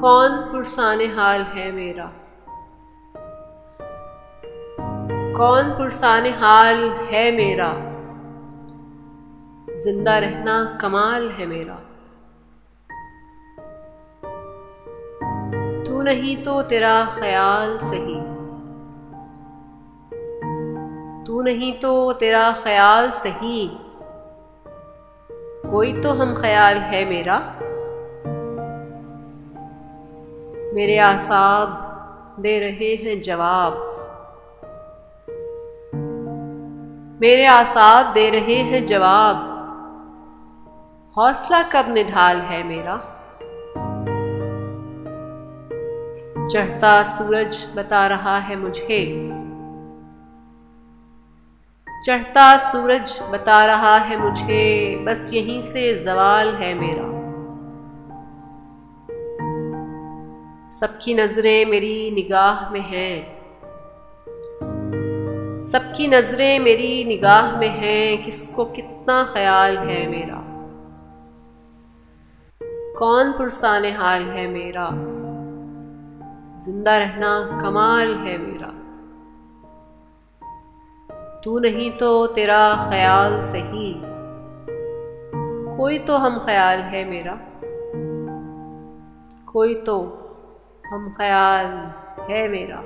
कौन पुरसाने हाल है मेरा, कौन पुरसाने हाल है मेरा, जिंदा रहना कमाल है मेरा। तू नहीं तो तेरा ख्याल सही, तू नहीं तो तेरा ख्याल सही, कोई तो हम ख्याल है मेरा। मेरे आसाब दे रहे हैं जवाब, मेरे आसाब दे रहे हैं जवाब, हौसला कब निढाल है मेरा। चढ़ता सूरज बता रहा है मुझे, चढ़ता सूरज बता रहा है मुझे, बस यहीं से ज़वाल है मेरा। सबकी नजरें मेरी निगाह में हैं, सबकी नजरें मेरी निगाह में हैं, किसको कितना ख्याल है मेरा। कौन पुरसाने हाल है मेरा, जिंदा रहना कमाल है मेरा। तू नहीं तो तेरा ख्याल सही, कोई तो हम ख्याल है मेरा, कोई तो हम ख्याल है मेरा।